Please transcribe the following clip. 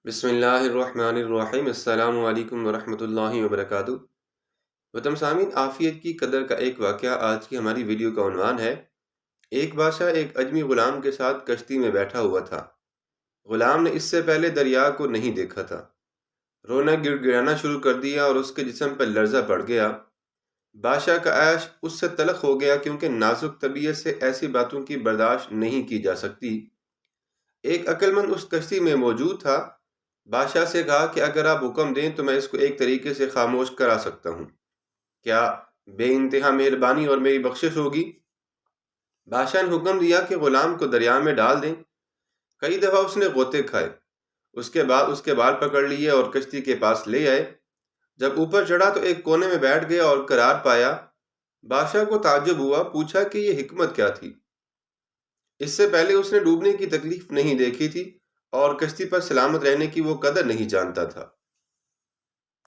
بسم اللہ الرحمن الرحیم۔ السلام علیکم ورحمۃ اللہ وبرکاتہ۔ وطن سامعین، عافیت کی قدر کا ایک واقعہ آج کی ہماری ویڈیو کا عنوان ہے۔ ایک بادشاہ ایک اجمی غلام کے ساتھ کشتی میں بیٹھا ہوا تھا۔ غلام نے اس سے پہلے دریا کو نہیں دیکھا تھا۔ رونا گڑ گڑانا شروع کر دیا اور اس کے جسم پر لرزہ پڑ گیا۔ بادشاہ کا عیش اس سے تلخ ہو گیا کیونکہ نازک طبیعت سے ایسی باتوں کی برداشت نہیں کی جا سکتی۔ ایک عقل مند اس کشتی میں موجود تھا۔ بادشاہ سے کہا کہ اگر آپ حکم دیں تو میں اس کو ایک طریقے سے خاموش کرا سکتا ہوں۔ کیا بے انتہا مہربانی اور میری بخشش ہوگی؟ بادشاہ نے حکم دیا کہ غلام کو دریا میں ڈال دیں۔ کئی دفعہ اس نے غوطے کھائے، اس کے بعد اس کے بال پکڑ لیے اور کشتی کے پاس لے آئے۔ جب اوپر چڑھا تو ایک کونے میں بیٹھ گیا اور قرار پایا۔ بادشاہ کو تعجب ہوا، پوچھا کہ یہ حکمت کیا تھی۔ اس سے پہلے اس نے ڈوبنے کی تکلیف نہیں دیکھی تھی اور کشتی پر سلامت رہنے کی وہ قدر نہیں جانتا تھا۔